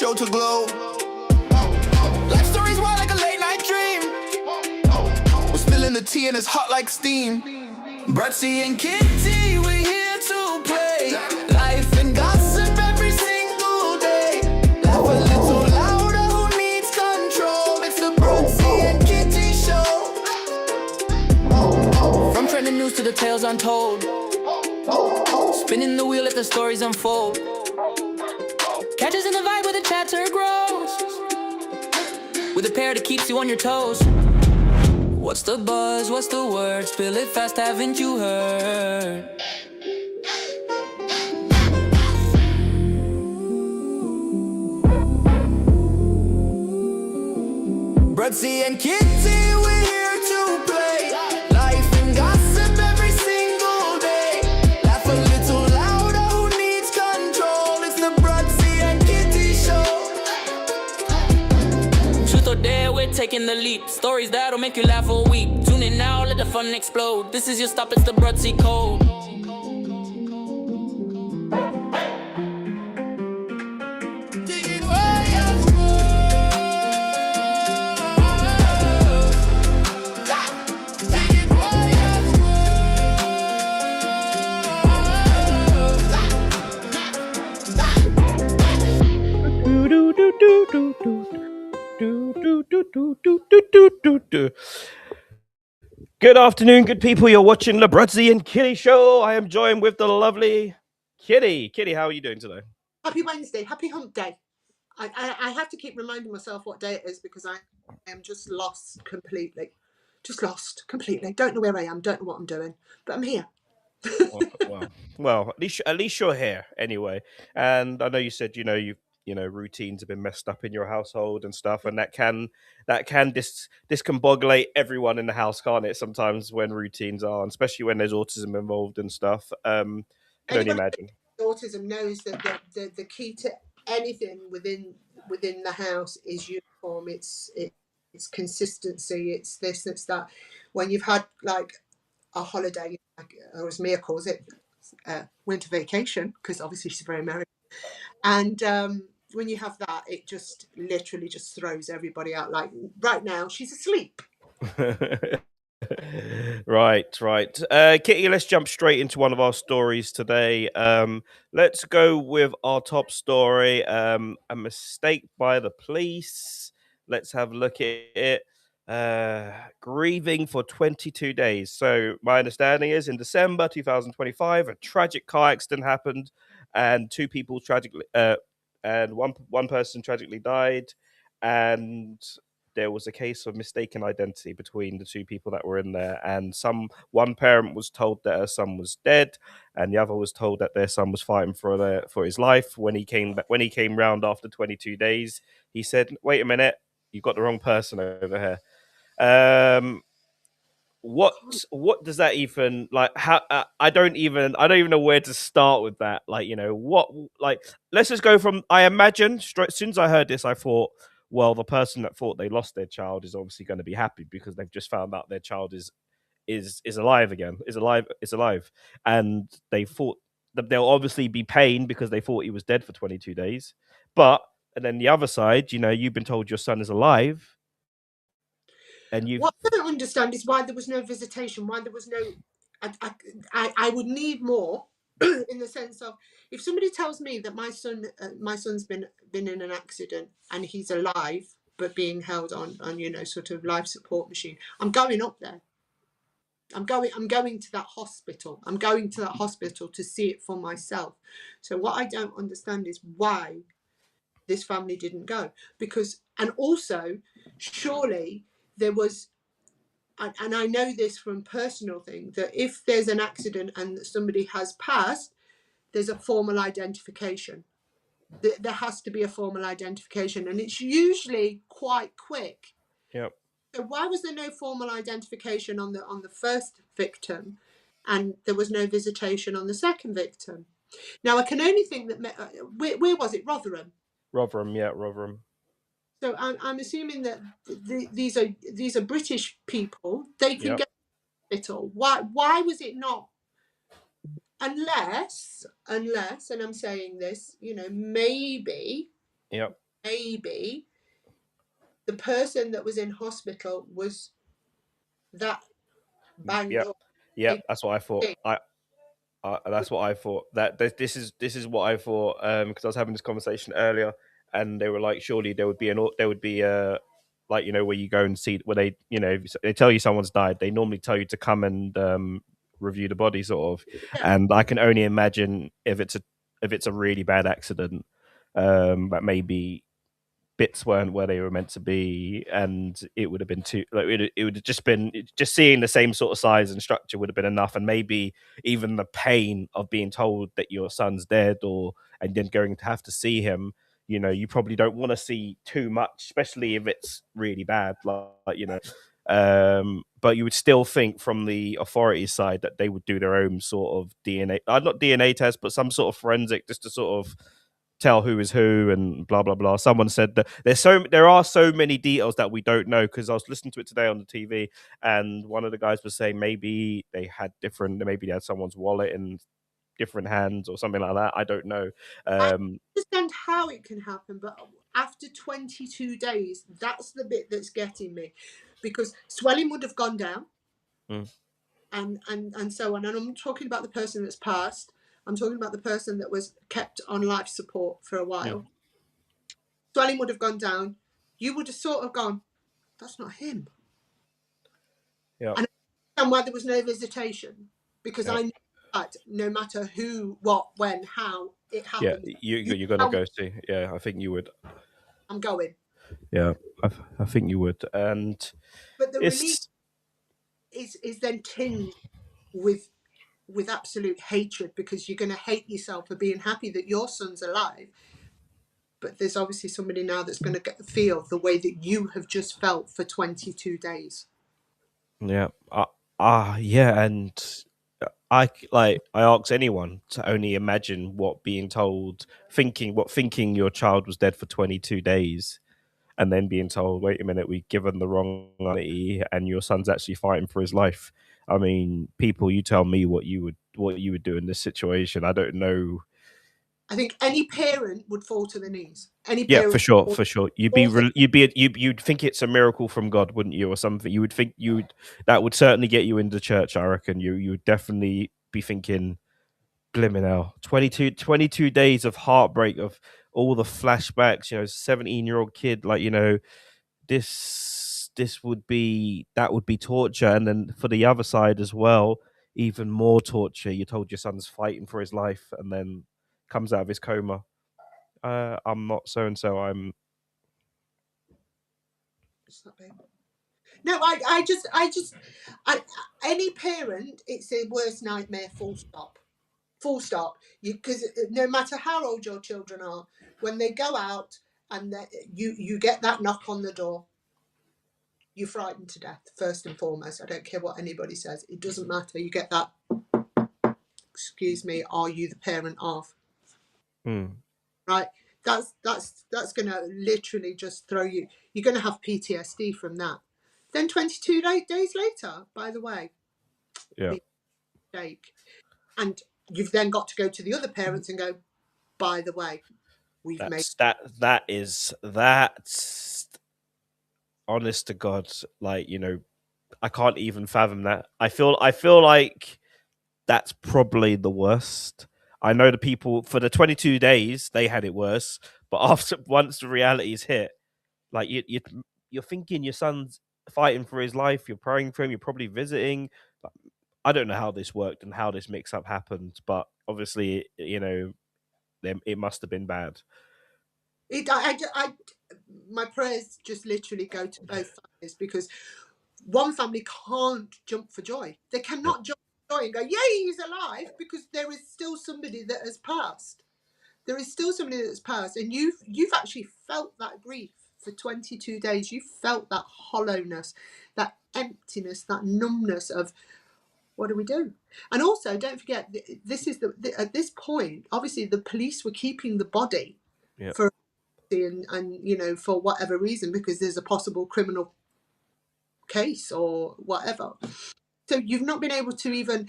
show to glow. Life stories wild like a late night dream. We're spilling the tea and it's hot like steam. BRUDDC and Kitty, we're here to play. Life and gossip every single day. Laugh a little louder, who needs control? It's the BRUDDC and Kitty show. From trending news to the tales untold. Spinning the wheel, let the stories unfold. Catch us in the vibe where the chatter grows. With a pair that keeps you on your toes. What's the buzz? What's the word? Spill it fast, haven't you heard? BRUDDC and Kitty, we're here to play. Life and gossip every single day. Laugh a little louder, who needs control? It's the BRUDDC and Kitty show. Truth or dare, we're taking the leap. Stories that'll make you laugh or weep. Tune in now, let the fun explode. This is your stop, it's the BRUDDC code. Good afternoon, good people. You're watching the BRUDDC and Kitty show. I am joined with the lovely Kitty. Kitty, how are you doing today? Happy Wednesday, happy hump day. I have to keep reminding myself what day it is because I am just lost completely. Just lost completely. Don't know where I am, don't know what I'm doing, but I'm here. Well, at least you're here anyway. And I know you said routines have been messed up in your household and stuff, and that can discombobulate everyone in the house, can't it? Sometimes when routines are, and especially when there's autism involved and stuff. Can only imagine. Autism knows that the key to anything within the house is uniform. It's consistency. It's this. It's that. When you've had like a holiday, or as Mia calls it, winter vacation, because obviously she's very American, and when you have that, it just literally just throws everybody out. Like right now, she's asleep. Right. Kitty, let's jump straight into one of our stories today. Let's go with our top story, a mistake by the police. Let's have a look at it. Grieving for 22 days. So my understanding is in December 2025, a tragic car accident happened and two people tragically and one person tragically died, and there was a case of mistaken identity between the two people that were in there, and one parent was told that her son was dead, and the other was told that their son was fighting for his life. When he came round after 22 days, he said, "Wait a minute, you've got the wrong person over here." What does that even like? How I don't even know where to start with that. Let's just go from. I imagine as soon as I heard this, I thought, well, the person that thought they lost their child is obviously going to be happy because they've just found out their child is alive again, is alive, and they thought that there'll obviously be pain because they thought he was dead for 22 days. And then the other side, you've been told your son is alive. And what I don't understand is why there was no visitation, why there was no. I would need more in the sense of if somebody tells me that my son's been in an accident and he's alive but being held on sort of life support machine, I'm going up there. I'm going to that hospital. I'm going to that hospital to see it for myself. So what I don't understand is why this family didn't go, and also surely there was, and I know this from personal thing, that if there's an accident and somebody has passed, there's a formal identification. There has to be a formal identification, and it's usually quite quick. Yep. So why was there no formal identification on the first victim, and there was no visitation on the second victim? Now I can only think that where was it? Rotherham. Rotherham. So I'm assuming that these are British people. They can get it all. Why was it not? Unless, and I'm saying this, maybe maybe the person that was in hospital was that banged Yep. up. Yep. Maybe That's what I thought. they- That's what I thought. That this is what I thought. Because I was having this conversation earlier, and they were like, surely there would be like, where you go and see where they, if they tell you someone's died, they normally tell you to come and review the body, sort of. yeah, And I can only imagine if it's a really bad accident, that maybe bits weren't where they were meant to be, and it would have been too, like, it would have just been, just seeing the same sort of size and structure would have been enough. And maybe even the pain of being told that your son's dead, or and then going to have to see him, you probably don't want to see too much, especially if it's really bad, but you would still think from the authorities side that they would do their own sort of DNA, not DNA test, but some sort of forensic, just to sort of tell who is who and blah blah blah. Someone said that there are so many details that we don't know, because I was listening to it today on the TV, and one of the guys was saying maybe maybe they had someone's wallet in different hands or something like that. I don't know. I Um, understand how it can happen, but after 22 days, that's the bit that's getting me, because swelling would have gone down, mm, and so on. And I'm talking about the person that's passed. I'm talking about the person that was kept on life support for a mm, while. Swelling would have gone down. You would have sort of gone, that's not him. yeah, And I understand why there was no visitation, because yeah, I know that no matter who, what, when, how it yeah. happens, You you you're gonna tell me go see. Yeah, I think you would. I'm going. Yeah, I think you would. And But the relief it's is then tinged with absolute hatred, because you're going to hate yourself for being happy that your son's alive. But there's obviously somebody now that's going to feel the way that you have just felt for 22 days. Yeah. Yeah, and I ask anyone to only imagine what thinking your child was dead for 22 days, and then being told, wait a minute, we've given the wrong identity and your son's actually fighting for his life. I mean, people, you tell me what you would do in this situation. I don't know. I think any parent would fall to their knees. Any Yeah, parent for sure, would for sure. You'd be fall to, re- you'd be you'd think it's a miracle from God, wouldn't you, or something? You would think that would certainly get you into church. I reckon you would definitely be thinking, blimmin' hell, 22 days of heartbreak, of all the flashbacks. 17-year-old kid, like, this would be that would be torture, and then for the other side as well, even more torture. You told your son's fighting for his life, and then comes out of his coma. I'm not so and so. no, I, any parent, it's a worst nightmare, full stop. Full stop. Because no matter how old your children are, when they go out and you get that knock on the door, you're frightened to death, first and foremost. I don't care what anybody says. It doesn't matter. You get that, excuse me, are you the parent of? Mm, Right? That's going to literally just throw you. You're going to have PTSD from that. Then 22 days later, by the way, yeah. mistake. And you've then got to go to the other parents and go, by the way, we've made. That's honest to God, like, I can't even fathom that. I feel like that's probably the worst. I know the people for the 22 days they had it worse, but after once the reality's hit, like, you're thinking your son's fighting for his life, you're praying for him, you're probably visiting. I don't know how this worked and how this mix up happened, but obviously, it must have been bad. My prayers just literally go to both families, because one family can't jump for joy. They Yeah. cannot jump for joy and go, yay, he's alive, because there is still somebody that has passed. There is still somebody that's passed, and you've actually felt that grief for 22 days. You felt that hollowness, that emptiness, that numbness of, what do we do? And also, don't forget, this is at this point, obviously, the police were keeping the body Yeah. for and for whatever reason, because there's a possible criminal case or whatever. So you've not been able to even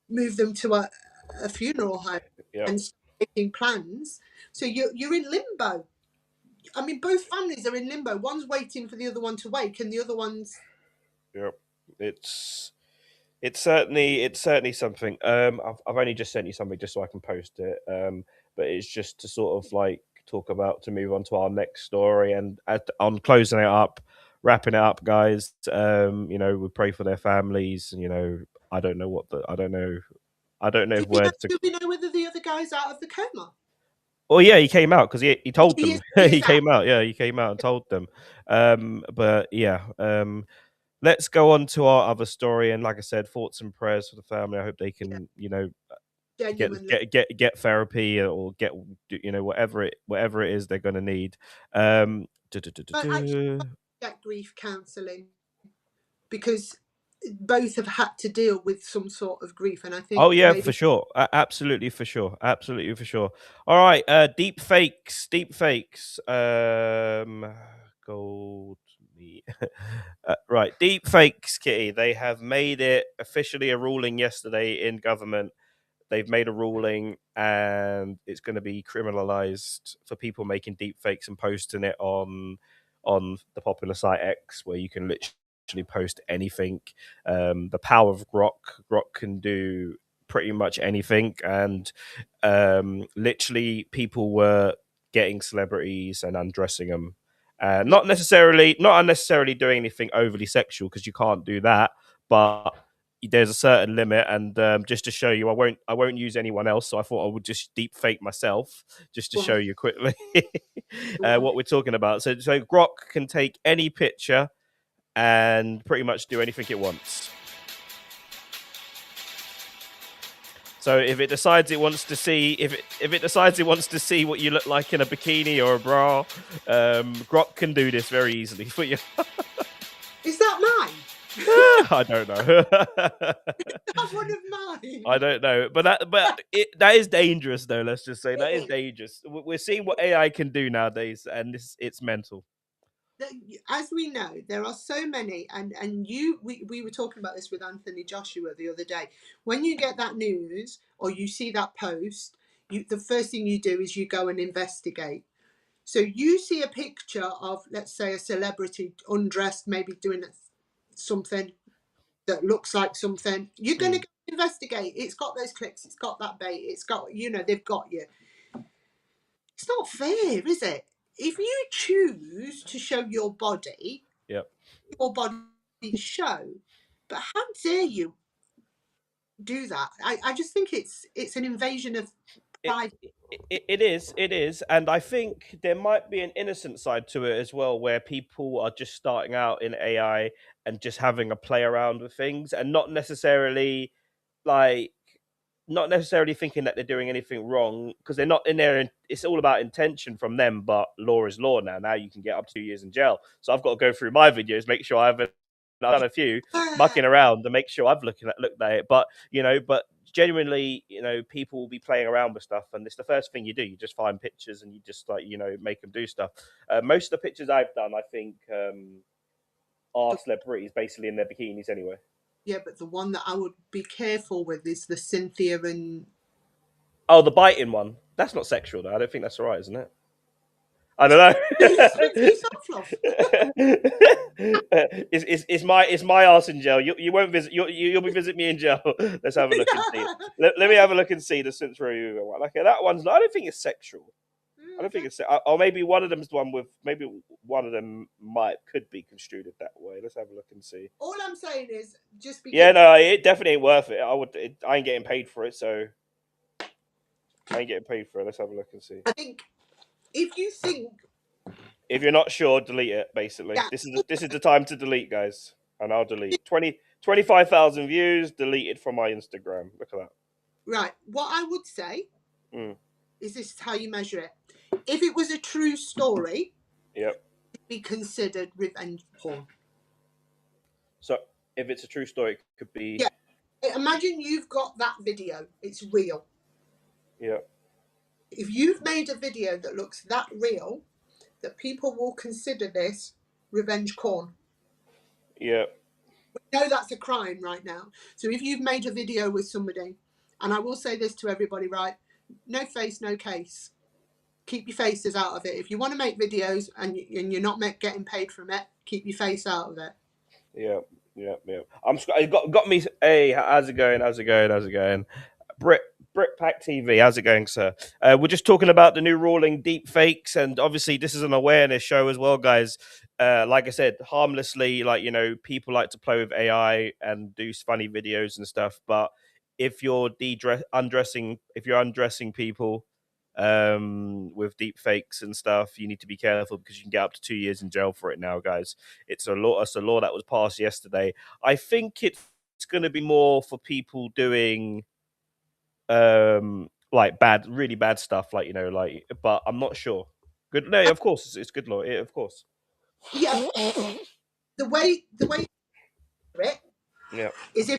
move them to a funeral home Yeah. and start making plans. So you're in limbo. I mean, both families are in limbo. One's waiting for the other one to wake, and the other one's. Yep. It's certainly something. I've only just sent you something just so I can post it. But it's just to sort of like talk about to move on to our next story and on closing it up, wrapping it up, guys. We pray for their families. I don't know I don't know Do if we know, words to. do we know whether the other guy's out of the coma? Well, yeah, he came out because he told them. He He is out. came out. Yeah, he came out and told them. But yeah. Let's go on to our other story. And like I said, thoughts and prayers for the family. I hope they Yeah, can, get genuinely. get therapy or get whatever it is they're going to need. Um, But actually, get grief counselling because both have had to deal with some sort of grief, and I Oh think yeah, for maybe. sure. Absolutely for sure. Absolutely for sure. All right, deep fakes. Gold meat. Right, deep fakes, Kitty. They have made it officially a ruling yesterday in government. They've made a ruling and it's going to be criminalized for people making deep fakes and posting it on the popular site X, where you can literally post anything. The power of Grok can do pretty much anything, and literally people were getting celebrities and undressing them. Yeah. Not unnecessarily doing anything overly sexual, because you can't do that, but there's a certain limit. And just to show you, I won't use anyone else, so I thought I would just deep fake myself just to show Why? you quickly Why? what we're talking about. So Grok can take any picture and pretty much do anything it wants. So if it decides it wants to see if it decides it wants to see what you look like in a bikini or a bra, Grok can do this very easily for you. Is that mine? I don't know. That's one of mine. I don't know, but that is dangerous, though. Let's just say that is It is. dangerous. We're seeing what AI can do nowadays, and it's mental. As we know, there are so many, and we were talking about this with Anthony Joshua the other day. When you get that news or you see that post, the first thing you do is you go and investigate. So you see a picture of, let's say, a celebrity undressed, maybe doing something that looks like something. You're going to go investigate. It's got those clicks. It's got that bait. It's got, they've got you. It's not fair, is it? If you choose to show your body, Yep. your body show, but how dare you do that? I just think it's an invasion of private. It is, and I think there might be an innocent side to it as well, where people are just starting out in AI and just having a play around with things, and like not necessarily thinking that they're doing anything wrong, because they're not in there. It's all about intention from them, but law is law now. Now you can get up to 2 years in jail. So I've got to go through my videos, make sure I've done a few mucking around to make sure I've looked at it. But genuinely, people will be playing around with stuff, and it's the first thing you do. You just find pictures and you just make them do stuff. Most of the pictures I've done, I think, are celebrities basically in their bikinis anyway. Yeah, but the one that I would be careful with is the Cynthia and. Oh, the biting one. That's not sexual, though. I don't think that's right, isn't it? I don't know. Speak for yourself, love. It's my arse in jail. You won't visit. You'll be visit me in jail. Let's have a look and see. Let me have a look and see the Cynthia one. Okay, that one's. I don't think it's sexual. I don't think it's. Or maybe one of them's the one with. Maybe one of them could be construed that way. Let's have a look and see. All I'm saying is just be. Yeah, no, it definitely ain't worth it. I ain't getting paid for it, so I ain't getting paid for it. Let's have a look and see. I think if you think. If you're not sure, delete it. Basically, Yeah. this is the time to delete, guys, and I'll delete 25,000 views deleted from my Instagram. Look at that. Right. What I would say is this is how you measure it. If it was a true story, Yep. it'd be considered revenge porn. So if it's a true story, it could be. Yeah. Imagine you've got that video. It's real. Yeah. If you've made a video that looks that real, that people will consider this revenge porn. Yeah. We know that's a crime right now. So if you've made a video with somebody, and I will say this to everybody, right? No face, no case. keep your faces out of it. If you want to make videos and you're not getting paid from it, keep your face out of it. Yeah. It got me. Hey, how's it going? How's it going? Britpack TV, how's it going, sir? We're just talking about the new ruling, deep fakes, and obviously this is an awareness show as well, guys. Like I said, harmlessly, like, you know, people like to play with AI and do funny videos and stuff. But if you're undressing people with deep fakes and stuff, you need to be careful because you can get up to 2 years in jail for it now, guys. It's a law. It's a law that was passed yesterday. I think it's going to be more for people doing like really bad stuff, like, you know, like, but I'm not sure. Good, no, of course it's good law, of course. Yeah, the way it Yeah. is,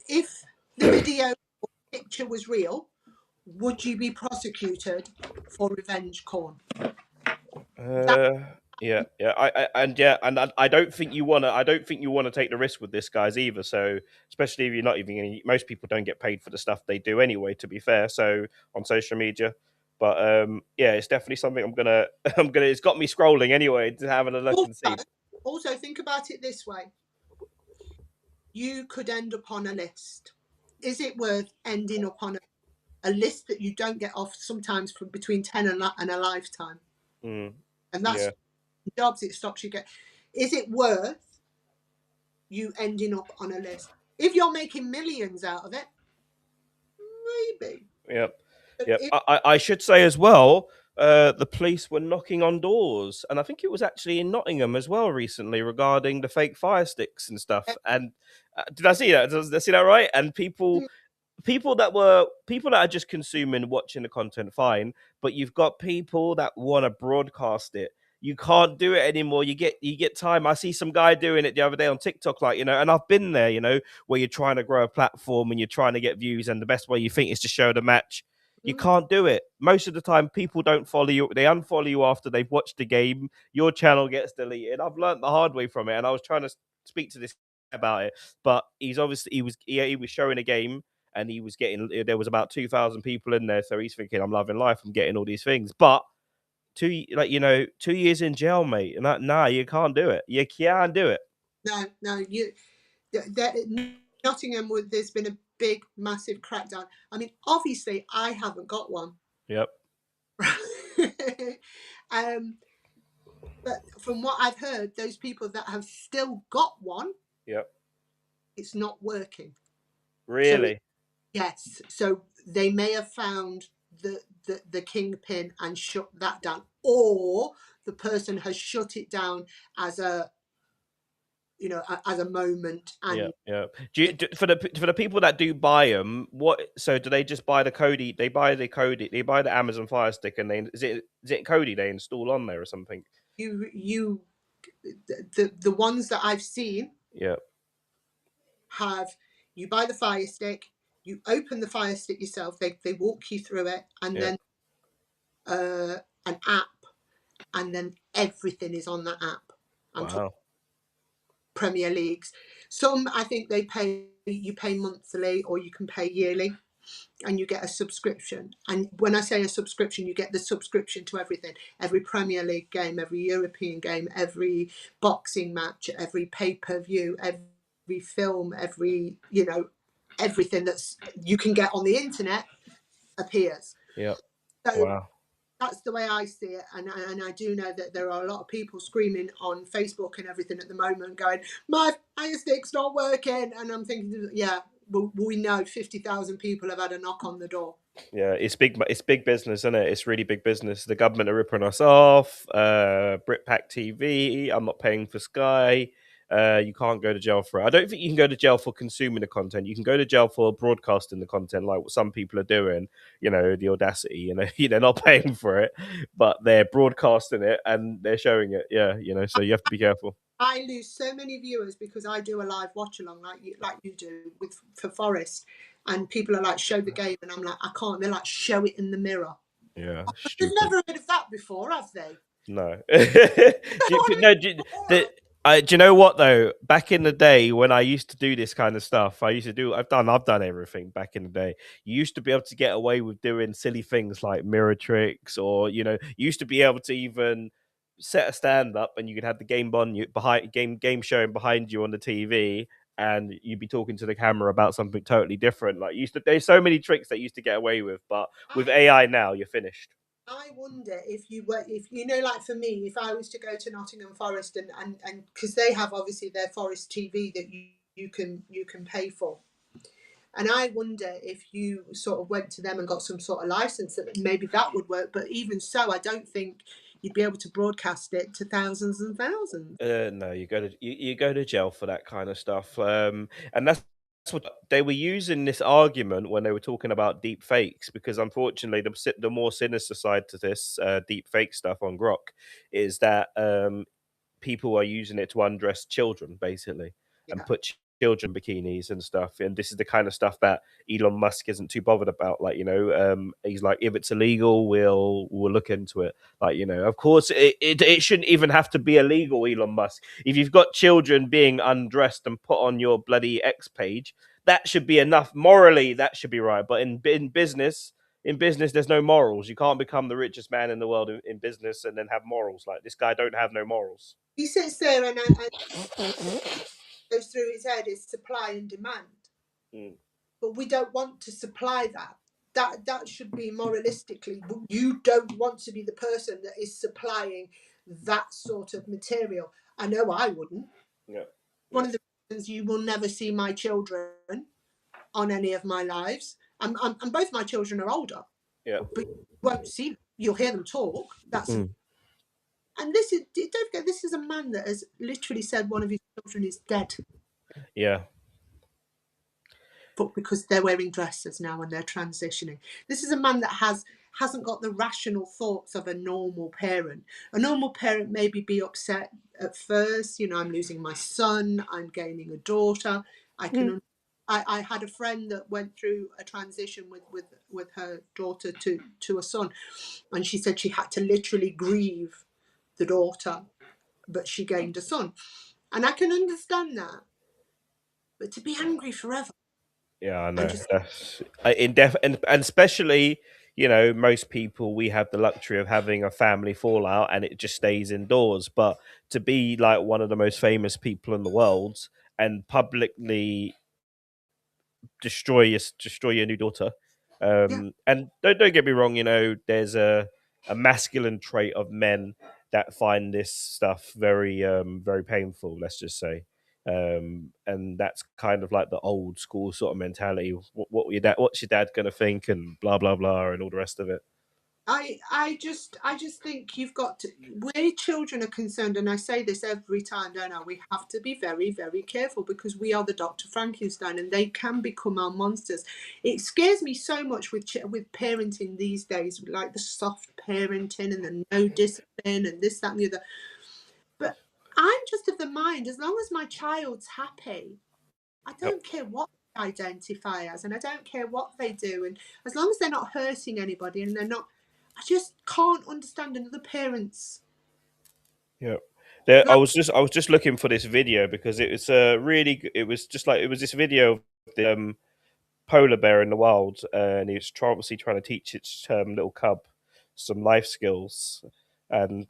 if the video or picture was real, would you be prosecuted for revenge porn? Yeah. I don't think you want to take the risk with this, guys, either. So especially if you're not even gonna, most people don't get paid for the stuff they do anyway, to be fair, so on social media. But yeah, it's definitely something I'm gonna it's got me scrolling anyway to have a look and see. Also, think about it this way: you could end up on a list. Is it worth ending up on a list that you don't get off sometimes for between 10 and a lifetime? And that's jobs, it stops you get. Is it worth you ending up on a list? If you're making millions out of it, maybe. Yep. I should say as well, the police were knocking on doors, and I think it was actually in Nottingham as well recently regarding the fake fire sticks and stuff. And did I see that? Did I see that right? And people that are just consuming, watching the content, fine, but you've got people that want to broadcast it. You can't do it anymore. You get time. I see some guy doing it the other day on TikTok, like, you know, and I've been there, you know, where you're trying to grow a platform and you're trying to get views, and the best way you think is to show the match. You can't do it. Most of the time, people don't follow you. They unfollow you after they've watched the game. Your channel gets deleted. I've learned the hard way from it, and I was trying to speak to this about it, but he was showing a game, and he was getting, there was about 2,000 people in there, so he's thinking, I'm loving life, I'm getting all these things. But 2 years in jail, mate, and nah, you can't do it. You can't do it. No, Nottingham, there's been a big, massive crackdown. I mean, obviously, I haven't got one. Yep. But from what I've heard, those people that have still got one, yep, it's not working. Really? So, yes. So they may have found the kingpin and shut that down, or the person has shut it down as a, you know, as a moment. And for the people that do buy them, so do they just buy the Kodi? They buy the Amazon Fire Stick, and is it Kodi they install on there or something? The ones that I've seen, you buy the Fire Stick, you open the Fire Stick yourself, they walk you through it, and then an app, and then everything is on that app. Wow. Premier Leagues. Some, I think you pay monthly, or you can pay yearly, and you get a subscription. And when I say a subscription, you get the subscription to everything: every Premier League game, every European game, every boxing match, every pay-per-view, every film, every, you know, everything that's you can get on the internet appears. Yeah. So wow. That's the way I see it, and I do know that there are a lot of people screaming on Facebook and everything at the moment, going, "My Fire Stick's not working," and I'm thinking, yeah, well, we know 50,000 people have had a knock on the door. Yeah, it's big business, isn't it? It's really big business. The government are ripping us off. Britpack TV, I'm not paying for Sky. You can't go to jail for it. I don't think you can go to jail for consuming the content. You can go to jail for broadcasting the content, like what some people are doing. You know, the audacity. You know, they're not paying for it, but they're broadcasting it and they're showing it. Yeah, you know, so you have to be careful. I lose so many viewers because I do a live watch along like you do for Forest, and people are like, show the game, and I'm like, I can't. They're like, show it in the mirror. Yeah, they've never heard of that before, have they? No. Do you know what though? Back in the day when I used to do this kind of stuff, I've done everything back in the day. You used to be able to get away with doing silly things like mirror tricks, or you used to be able to even set a stand up and you could have the game on you behind game showing behind you on the TV, and you'd be talking to the camera about something totally different. Like there's so many tricks that you used to get away with, but with AI now, you're finished. I wonder if you were, if like for me, if I was to go to Nottingham Forest and because they have obviously their Forest TV that you can pay for, and I wonder if you sort of went to them and got some sort of license that maybe that would work. But even so, I don't think you'd be able to broadcast it to thousands and thousands. No, you go to jail for that kind of stuff. And that's what they were using this argument when they were talking about deep fakes, because unfortunately, the more sinister side to this deep fake stuff on Grok is that people are using it to undress children, basically, and Yeah. put children in bikinis and stuff. And this is the kind of stuff that Elon Musk isn't too bothered about. Like, he's like, if it's illegal, we'll look into it. Like, of course, it shouldn't even have to be illegal, Elon Musk. If you've got children being undressed and put on your bloody X page, that should be enough. Morally, that should be right. But in business, there's no morals. You can't become the richest man in the world in business and then have morals. Like, this guy don't have no morals. He sits there and goes through his head is supply and demand. Mm. But we don't want to supply that. That should be moralistically. You don't want to be the person that is supplying that sort of material. I know I wouldn't. Yeah. One of the reasons you will never see my children on any of my lives, and both my children are older. Yeah. But you won't see them. You'll hear them talk. That's Mm. And this is, don't forget, this is a man that has literally said one of his children is dead. Yeah. But because they're wearing dresses now and they're transitioning. This is a man that hasn't got the rational thoughts of a normal parent. A normal parent maybe be upset at first, I'm losing my son, I'm gaining a daughter. I had a friend that went through a transition with her daughter to a son, and she said she had to literally grieve the daughter, but she gained a son. And I can understand that. But to be angry forever. Yeah, I know. That's and especially, most people, we have the luxury of having a family fallout and it just stays indoors. But to be like one of the most famous people in the world and publicly destroy your new daughter. And don't get me wrong, there's a masculine trait of men that find this stuff very very painful, let's just say. And that's kind of like the old school sort of mentality. What's your dad gonna think, and blah blah blah, and all the rest of it. I just think you've got to, where children are concerned, and I say this every time, don't I? We have to be very, very careful because we are the Dr. Frankenstein, and they can become our monsters. It scares me so much with parenting these days, like the soft parenting and the no discipline and this, that, and the other. But I'm just of the mind, as long as my child's happy, I don't care what they identify as, and I don't care what they do, and as long as they're not hurting anybody and they're not. I just can't understand another parent's. Yeah. I was just looking for this video because it was it was this video of the polar bear in the wild, and it's obviously trying to teach its little cub some life skills, and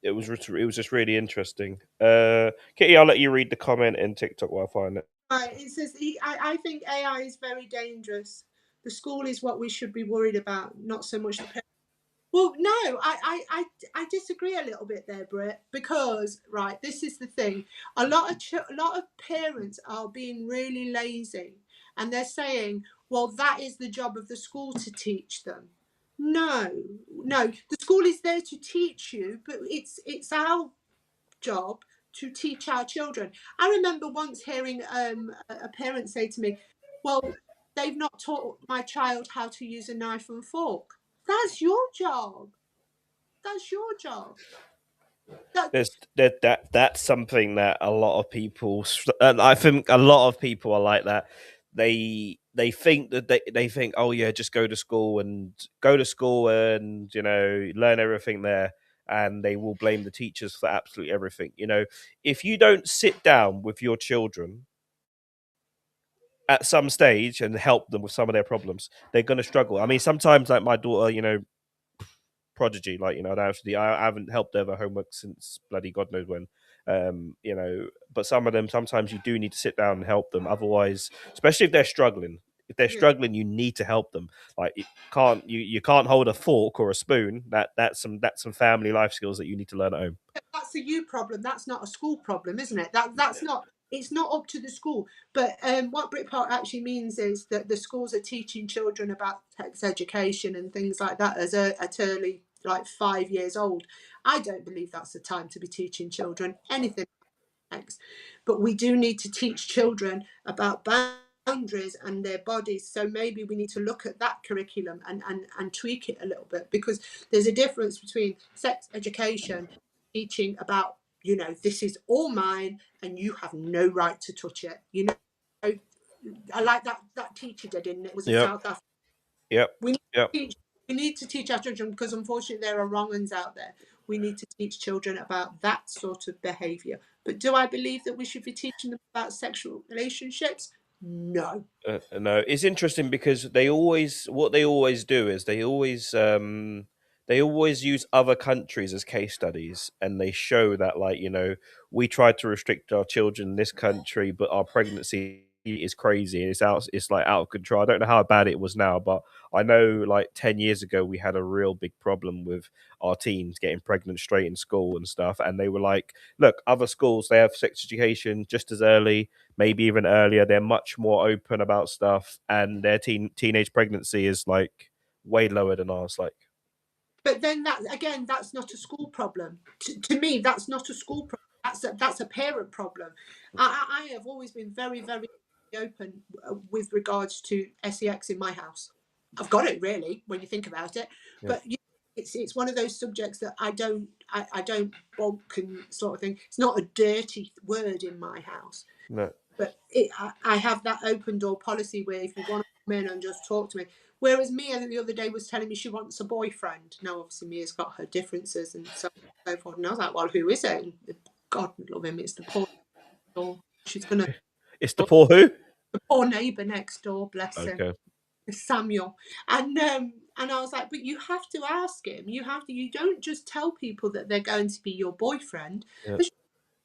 it was just really interesting. Kitty, I'll let you read the comment in TikTok while I find it. Right, it says I think AI is very dangerous. The school is what we should be worried about, not so much the parents. Well, no, I disagree a little bit there, Britt, because right, this is the thing. A lot of parents are being really lazy, and they're saying, "Well, that is the job of the school to teach them." No, the school is there to teach you, but it's our job to teach our children. I remember once hearing a parent say to me, "Well, they've not taught my child how to use a knife and fork." That's your job. That's your job. That's something that a lot of people, and I think a lot of people are like that. They think that they think, oh yeah, just go to school and learn everything there, and they will blame the teachers for absolutely everything. You know, if you don't sit down with your children at some stage and help them with some of their problems, they're going to struggle. I mean, sometimes like my daughter, you know, prodigy, like, you know, I haven't helped her with her homework since bloody God knows when. You know, but some of them, sometimes you do need to sit down and help them. Otherwise, especially if they're struggling, Yeah. you need to help them. Like, you can't hold a fork or a spoon. That's some family life skills that you need to learn at home. That's a you problem. That's not a school problem, isn't it? That's not. It's not up to the school. But what Britpart actually means is that the schools are teaching children about sex education and things like that at early, like 5 years old. I don't believe that's the time to be teaching children anything like sex. But we do need to teach children about boundaries and their bodies. So maybe we need to look at that curriculum and tweak it a little bit, because there's a difference between sex education, teaching about, you know, this is all mine and you have no right to touch it. You know, I like that teacher did in it was in Yep. South Africa. Yep. We need Yep. to teach. We need to teach our children, because unfortunately there are wrong uns out there. We need to teach children about that sort of behaviour. But do I believe that we should be teaching them about sexual relationships? No. No, it's interesting because what they always do is they always use other countries as case studies, and they show that, like, you know, we tried to restrict our children in this country, but our pregnancy is crazy. It's like out of control. I don't know how bad it was now, but I know like 10 years ago we had a real big problem with our teens getting pregnant straight in school and stuff, and they were like, look, other schools, they have sex education just as early, maybe even earlier. They're much more open about stuff, and their teenage pregnancy is like way lower than ours. Like, But then that again, that's not a school problem. To me, that's not a school problem. That's a parent problem. I have always been very, very open with regards to sex in my house. I've got it really when you think about it, yeah. but it's one of those subjects that I don't bulk and sort of thing. It's not a dirty word in my house. No. But I have that open door policy where if you want to come in and just talk to me. Whereas Mia the other day was telling me she wants a boyfriend. Now, obviously, Mia's got her differences and so on and so forth. And I was like, well, who is it? And God love him, it's the poor door. She's going to, It's the poor who? the poor neighbour next door, bless him. Okay. Samuel. And I was like, but you have to ask him. You don't just tell people that they're going to be your boyfriend. Yeah.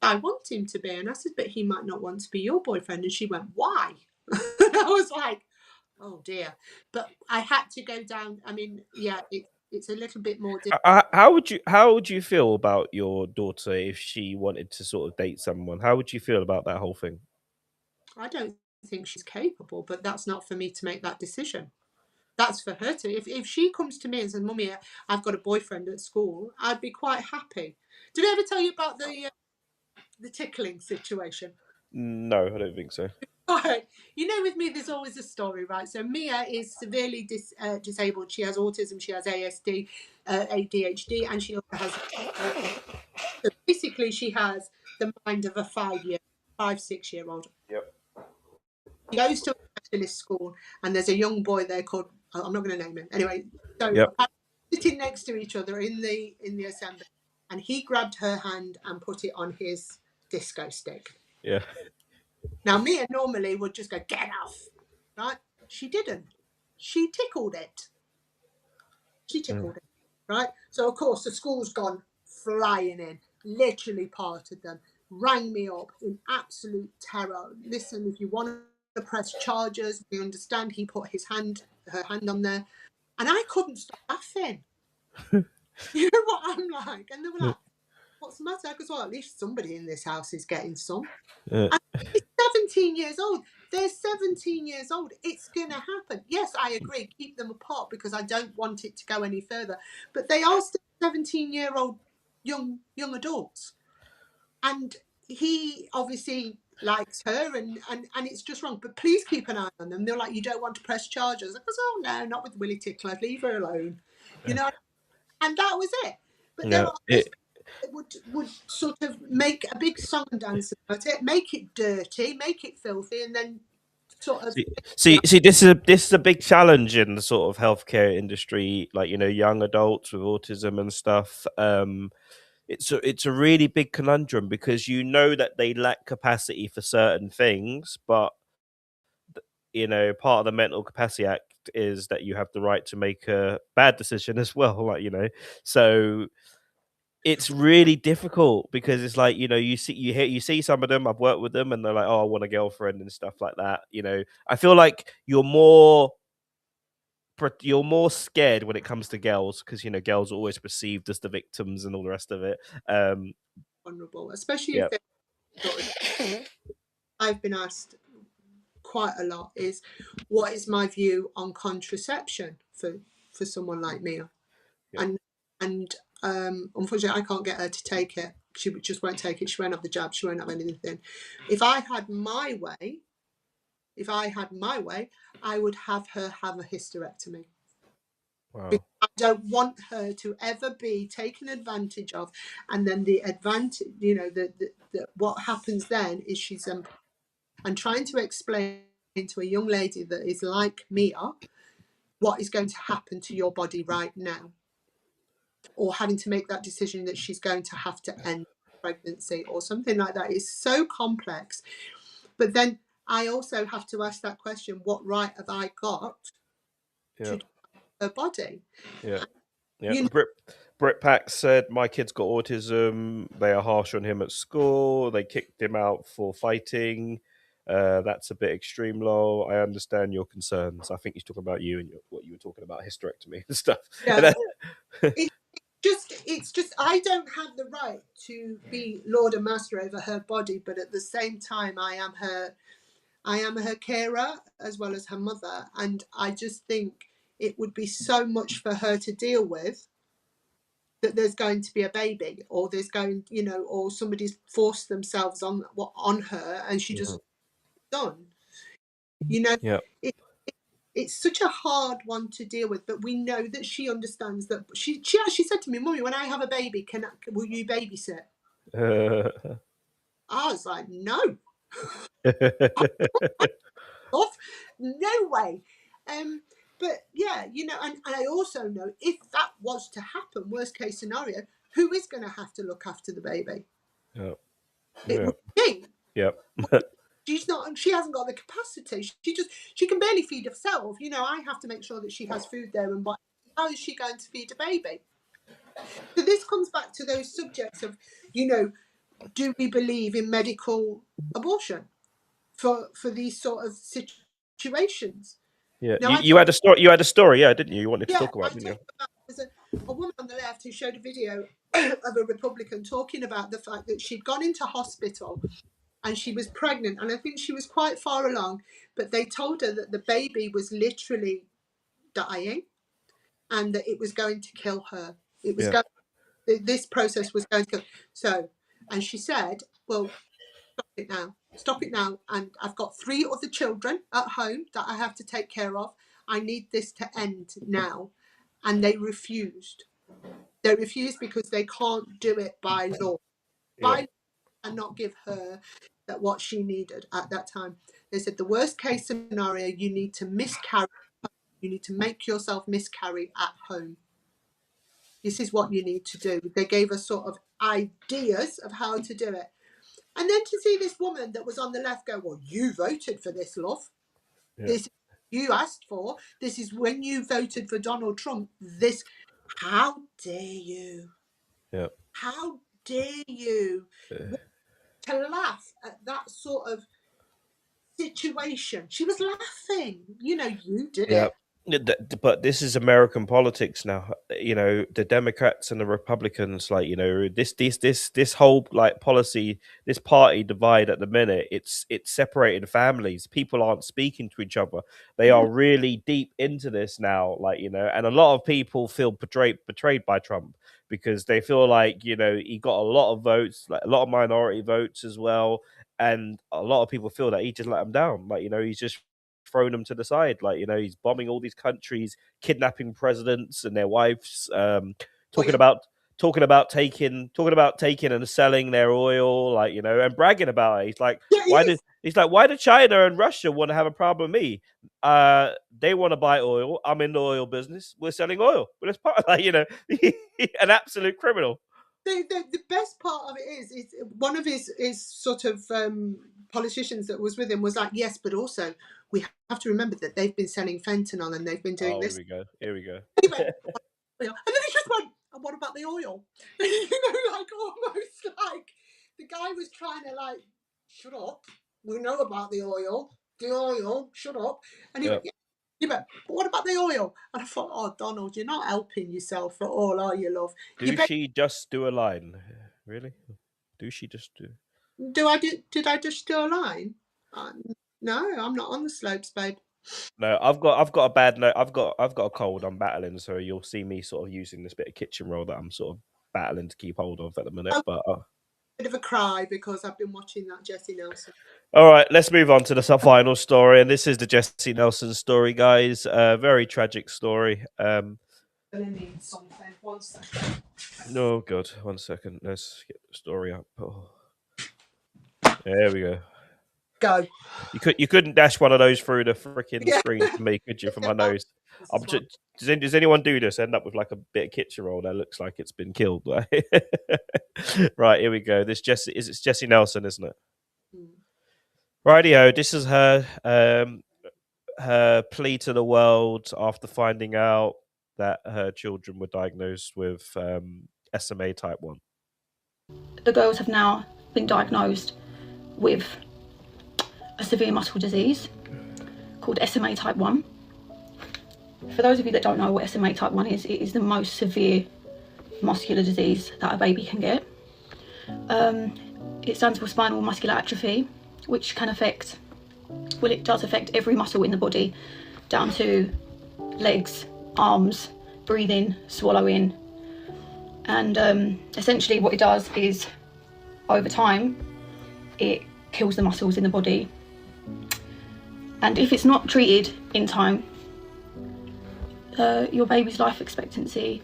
I want him to be. And I said, but he might not want to be your boyfriend. And she went, why? I was like, oh dear. But I had to go down. I mean, yeah, it's a little bit more difficult. How would you feel about your daughter if she wanted to sort of date someone? How would you feel about that whole thing? I don't think she's capable, but that's not for me to make that decision. That's for her to. If she comes to me and says, Mummy, I've got a boyfriend at school, I'd be quite happy. Did I ever tell you about the tickling situation? No, I don't think so. Right. You know, with me, there's always a story, right? So Mia is severely disabled. She has autism, she has ASD, ADHD, and she also has. So basically, she has the mind of a 6-year-old. Yep. She goes to a specialist school, and there's a young boy there called, I'm not going to name him. Anyway, so Yep. sitting next to each other in the assembly, and he grabbed her hand and put it on his disco stick. Yeah. Now, Mia normally would just go, get off, right? She didn't. She tickled it. It, right? So, of course, the school's gone flying in, literally parted them, rang me up in absolute terror. Listen, if you want to press charges, we understand. He put her hand on there, and I couldn't stop laughing. You know what I'm like? And they were like, what's the matter? Because, well, at least somebody in this house is getting some. And he's 17 years old. They're 17 years old. It's going to happen. Yes, I agree. Keep them apart because I don't want it to go any further. But they are still 17-year-old young adults. And he obviously likes her and it's just wrong. But please keep an eye on them. They're like, you don't want to press charges. I goes, oh, no, not with Willie Tickler. Leave her alone. You know? And that was it. But there are would sort of make a big song and dance about it, make it dirty, make it filthy, and then sort of See, this is a big challenge in the sort of healthcare industry, like, you know, young adults with autism and stuff. It's a really big conundrum because you know that they lack capacity for certain things, but you know, part of the Mental Capacity Act is that you have the right to make a bad decision as well, like, you know. So it's really difficult because it's like, you know, you see some of them, I've worked with them and they're like, oh, I want a girlfriend and stuff like that, you know. I feel like you're more scared when it comes to girls because, you know, girls are always perceived as the victims and all the rest of it. vulnerable, especially Yeah. if they sort of, I've been asked quite a lot is, what is my view on contraception for someone like me? Yeah. And unfortunately I can't get her to take it. She just won't take it. She won't have the jab. She won't have anything. If I had my way, I would have her have a hysterectomy. Wow. I don't want her to ever be taken advantage of, and then the advantage, you know, what happens then is she's and trying to explain to a young lady that is like Mia what is going to happen to your body right now, or having to make that decision that she's going to have to end pregnancy or something like that is so complex. But then I also have to ask that question: what right have I got Yeah. to her body? Yeah. Yeah. You know, Brit Pack said, my kid's got autism. They are harsh on him at school. They kicked him out for fighting. That's a bit extreme, Lol. I understand your concerns. I think he's talking about you and what you were talking about, hysterectomy and stuff. yeah, it's just I don't have the right to be lord and master over her body, but at the same time I am her carer as well as her mother, and I just think it would be so much for her to deal with, that there's going to be a baby, or there's going, you know, or somebody's forced themselves on her and she just done, you know. Yeah. It's such a hard one to deal with, but we know that she understands that. She actually said to me, "Mummy, when I have a baby, will you babysit?" I was like, "No, off, no way." But yeah, you know, and I also know if that was to happen, worst case scenario, who is going to have to look after the baby? Yeah. It would be me. Yeah. She hasn't got the capacity. She can barely feed herself. You know, I have to make sure that she has food there, and how is she going to feed a baby? So this comes back to those subjects of, you know, do we believe in medical abortion for these sort of situations? Yeah. Now, You had a story. You had a story, yeah, didn't you? You wanted to talk I about, didn't told you? you about, there's a woman on the left who showed a video of a Republican talking about the fact that she'd gone into hospital and she was pregnant, and I think she was quite far along, but they told her that the baby was literally dying and that it was going to kill her. It was Yeah. this process was going to kill. So, and she said, well, stop it now. And I've got 3 other children at home that I have to take care of. I need this to end now. And they refused. They refused because they can't do it by law. Yeah. By law, and not give her that what she needed at that time. They said the worst case scenario, you need to miscarry. You need to make yourself miscarry at home. This is what you need to do. They gave us sort of ideas of how to do it. And then to see this woman that was on the left go, well, you voted for this, love. Yeah. This you asked for. This is when you voted for Donald Trump. This, how dare you? Yeah. How dare you? To laugh at that sort of situation. She was laughing. You know, you did Yeah. it. But this is American politics now. You know, the Democrats and the Republicans, like, you know, this whole like policy, this party divide at the minute, it's separating families. People aren't speaking to each other. They are really deep into this now, like, you know, and a lot of people feel betrayed by Trump because they feel like, you know, he got a lot of votes, like a lot of minority votes as well, and a lot of people feel that he just let them down. Like, you know, he's just thrown them to the side. Like, you know, he's bombing all these countries, kidnapping presidents and their wives, talking yeah. about talking about taking and selling their oil, like, you know, and bragging about it. He's like, Yeah, he is. why do China and Russia want to have a problem with me? They want to buy oil. I'm in the oil business. We're selling oil. But it's part of that, you know, an absolute criminal. The best part of it is one of his sort of politicians that was with him was like, yes, but also we have to remember that they've been selling fentanyl and they've been doing Oh, this. here we go. And he went, and then he just went, and what about the oil? You know, like almost like the guy was trying to like, shut up. We know about the oil. The oil, shut up. And he went, yeah, but what about the oil? And I thought, oh, Donald, you're not helping yourself at all, are you, love? Do she just do a line? Really? Do she just do? Did I just do a line? No, I'm not on the slopes, babe. No, I've got a bad note. I've got a cold. I'm battling, so you'll see me sort of using this bit of kitchen roll that I'm sort of battling to keep hold of at the minute. A But bit of a cry because I've been watching that Jessie Nelson. all right, let's move on to the final story, and this is the Jessie Nelson story, guys. Very tragic story. I'm gonna need something. 1 second. Oh god, 1 second. Let's get the story up. Oh. There we go. Go. You couldn't dash one of those through the freaking Yeah. screen for me, could you? From my nose. This is Does anyone do this? End up with like a bit of kitchen roll that looks like it's been killed. Right, here we go. It's Jessie Nelson, isn't it? Rightio. This is her plea to the world after finding out that her children were diagnosed with SMA type 1. The girls have now been diagnosed with a severe muscle disease called SMA type 1. For those of you that don't know what SMA type 1 is, it is the most severe muscular disease that a baby can get. It stands for spinal muscular atrophy, which can affect, well, it does affect every muscle in the body, down to legs, arms, breathing, swallowing. And essentially what it does is, over time, it kills the muscles in the body. And if it's not treated in time, your baby's life expectancy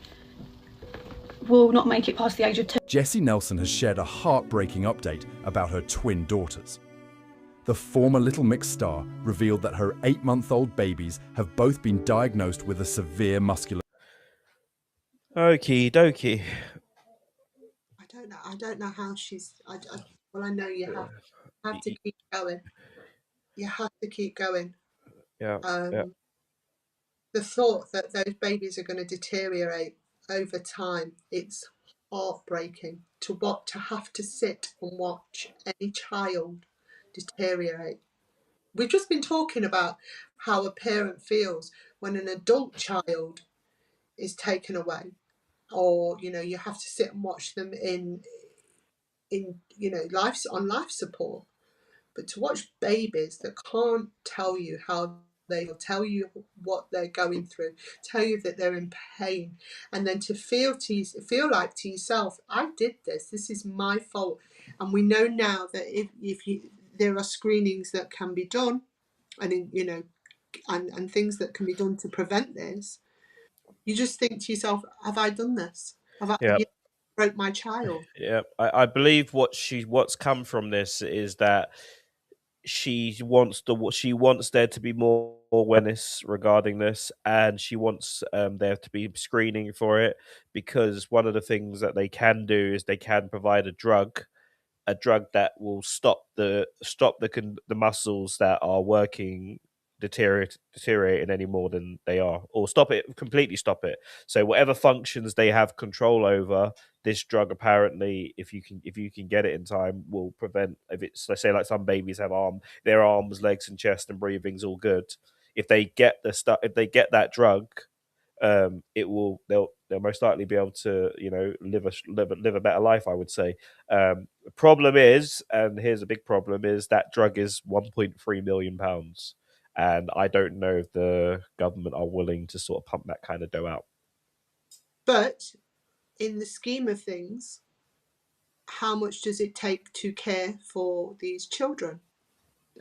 will not make it past the age of 2. Jessie Nelson has shared a heartbreaking update about her twin daughters. The former Little Mix star revealed that her 8-month-old babies have both been diagnosed with a severe muscular... Okie dokie. I don't know how she's. Well, I know you have to keep going. You have to keep going. Yeah. The thought that those babies are going to deteriorate over time, it's heartbreaking to have to sit and watch any child deteriorate. We've just been talking about how a parent feels when an adult child is taken away, or you have to sit and watch them in life support. But to watch babies that can't tell you how they will, tell you what they're going through, tell you that they're in pain, and then to feel like to yourself, I did this. This is my fault. And we know now that there are screenings that can be done, and and things that can be done to prevent this. You just think to yourself, have I done this? Have I broke my child? Yeah, I believe what's come from this is that she wants there to be more awareness regarding this, and she wants there to be screening for it, because one of the things that they can do is they can provide a drug that will stop the muscles that are working deteriorating any more than they are, or completely stop it. So whatever functions they have control over, this drug apparently, if you can get it in time, will prevent. If it's, let's say, like some babies have their arms, legs, and chest and breathing's all good. If they get that drug, they'll most likely be able to live a better life, I would say. Problem is, and here's a big problem, is that drug is £1.3 million, and I don't know if the government are willing to sort of pump that kind of dough out. But in the scheme of things, how much does it take to care for these children?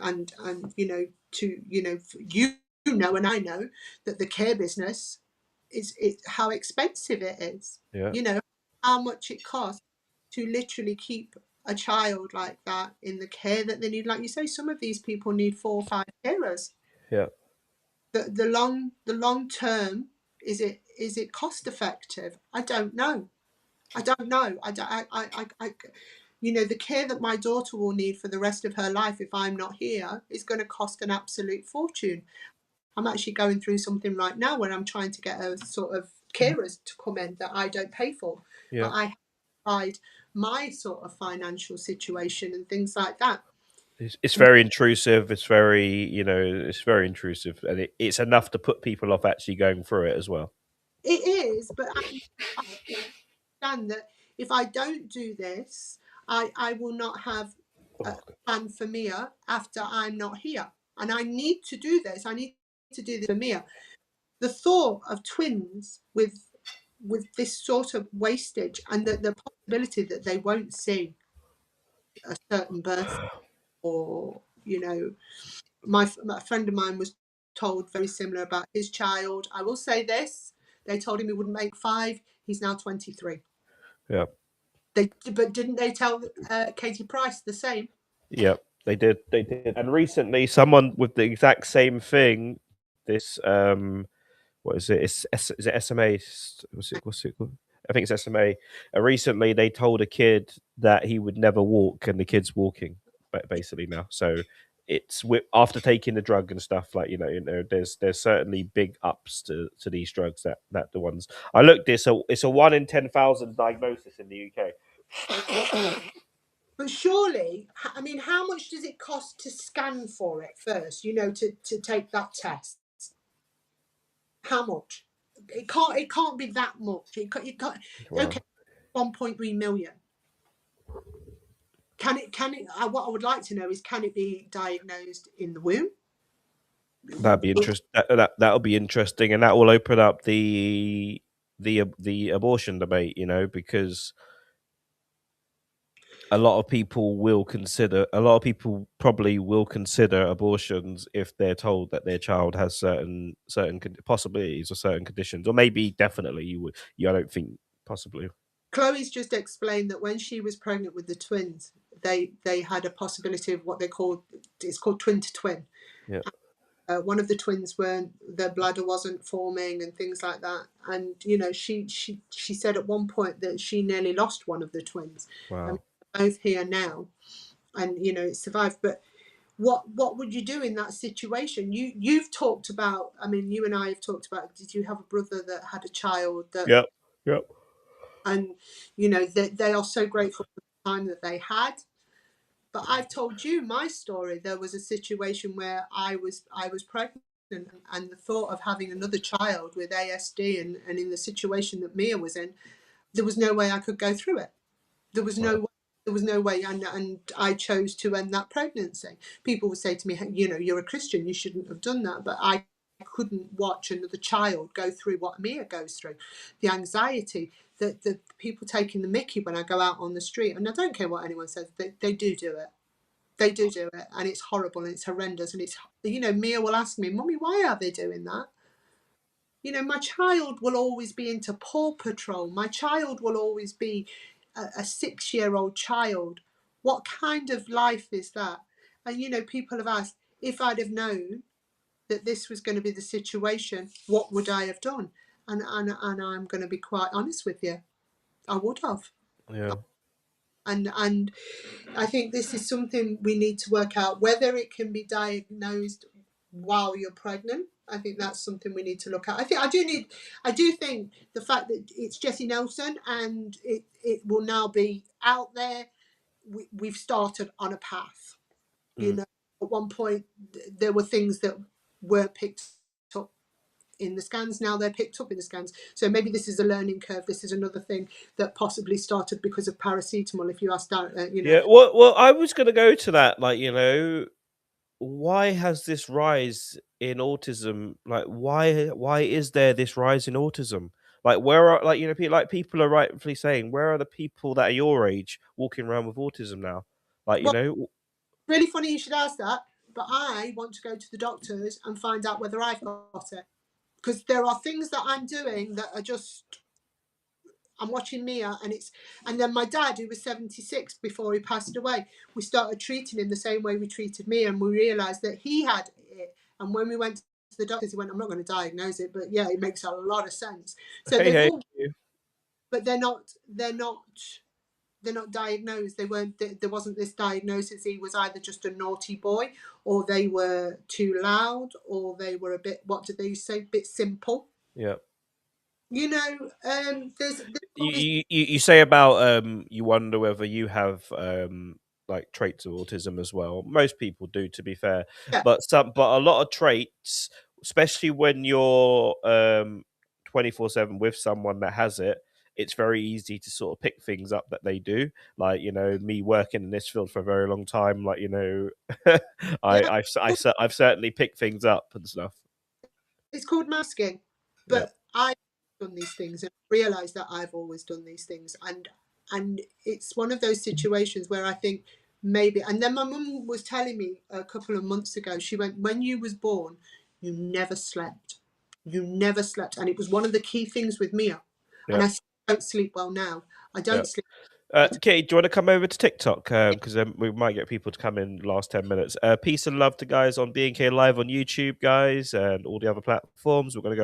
And and I know that the care business is how expensive it is. Yeah. how much it costs to literally keep a child like that in the care that they need. Like you say, some of these people need 4 or 5 carers. Yeah. The long term, is it cost effective? I don't know. You know, the care that my daughter will need for the rest of her life if I'm not here is going to cost an absolute fortune. I'm actually going through something right now where I'm trying to get a sort of carers to come in that I don't pay for, Yeah. but I hide my sort of financial situation and things like that. It's very intrusive. It's very, you know, it's very intrusive, and it's enough to put people off actually going through it as well. It is, but I understand that if I don't do this, I will not have a plan for Mia after I'm not here. And I need to do this. I need to do this for Mia. The thought of twins with this sort of wastage and the possibility that they won't see a certain birth, or, you know, a friend of mine was told very similar about his child. I will say this: they told him he wouldn't make 5. He's now 23. Yeah. But didn't they tell Katie Price the same? Yeah, they did. They did. And recently, someone with the exact same thing, this what is it? Is it SMA? What's it called? I think it's SMA. Recently, they told a kid that he would never walk, and the kid's walking, basically now. So it's after taking the drug and stuff, like, you know, there's certainly big ups to these drugs that the ones I looked. It's a 1 in 10,000 diagnosis in the UK. But surely, I mean, how much does it cost to scan for it first? You know, to take that test. How much? It can't be that much. It can't. Wow. Okay, 1.3 million. Can it? What I would like to know is, can it be diagnosed in the womb? That'd be interesting. That'll be interesting, and that will open up the abortion debate. You know, because a lot of people probably will consider abortions if they're told that their child has certain possibilities or certain conditions, or maybe definitely you would. I don't think possibly. Chloe's just explained that when she was pregnant with the twins, they had a possibility of what it's called twin to twin. Yeah. One of the twins their bladder wasn't forming and things like that. And, you know, she said at one point that she nearly lost one of the twins. Wow. Both here now, and, you know, it survived. But what would you do in that situation? You've talked about, I mean, you and I have talked about, did you have a brother that had a child that? Yep. And, you know, they are so grateful for the time that they had. But I've told you my story. There was a situation where I was pregnant, and the thought of having another child with ASD and in the situation that Mia was in, there was no way I could go through it. There was no way, and I chose to end that pregnancy. People would say to me, you know, you're a Christian, you shouldn't have done that. But I couldn't watch another child go through what Mia goes through. The anxiety, the people taking the mickey when I go out on the street. And I don't care what anyone says, they do it. They do it, and it's horrible and it's horrendous. And it's, you know, Mia will ask me, Mummy, why are they doing that? You know, my child will always be into Paw Patrol. My child will always be a 6-year-old child. What kind of life is that? And, you know, people have asked, if I'd have known that this was going to be the situation, what would I have done? And I'm going to be quite honest with you, I would have. Yeah. And I think this is something we need to work out, whether it can be diagnosed while you're pregnant. I think that's something we need to look at. I do think the fact that it's Jessie Nelson and it will now be out there, we've started on a path. You know, at one point there were things that weren't picked up in the scans. Now they're picked up in the scans. So maybe this is a learning curve. This is another thing that possibly started because of paracetamol. If you ask that, you know. Yeah. Well, I was going to go to that. Like, you know, why has this rise in autism? Like, why is there this rise in autism? Like, where are, like, you know, people are rightfully saying, where are the people that are your age walking around with autism now? Like, you Well, know, really funny you should ask that, but I want to go to the doctors and find out whether I've got it, because there are things that I'm doing that are just I'm watching Mia, and then my dad, who was 76 before he passed away, we started treating him the same way we treated Mia, and we realised that he had it. And when we went to the doctors, he went, "I'm not going to diagnose it, but yeah, it makes a lot of sense." So Hey, they've hey. all, but they're not diagnosed. They weren't. There wasn't this diagnosis. He was either just a naughty boy, or they were too loud, or they were a bit. What did they say? Bit simple. Yeah. You know, there's You say about you wonder whether you have like traits of autism as well. Most people do, to be fair. Yeah. But a lot of traits, especially when you're 24/7 with someone that has it, it's very easy to sort of pick things up that they do. Like, you know, me working in this field for a very long time, like, you know, Yeah. I've certainly picked things up and stuff. It's called masking, Yeah. but I've done these things and realised that I've always done these things, and it's one of those situations where I think maybe. And then my mum was telling me a couple of months ago, she went, "When you was born, you never slept. You never slept," and it was one of the key things with Mia. Yeah. And I don't sleep well now. I don't Yeah. sleep. Katie, do you want to come over to TikTok? Because we might get people to come in last 10 minutes. Peace and love to guys on BNK Live on YouTube, guys, and all the other platforms. We're going to go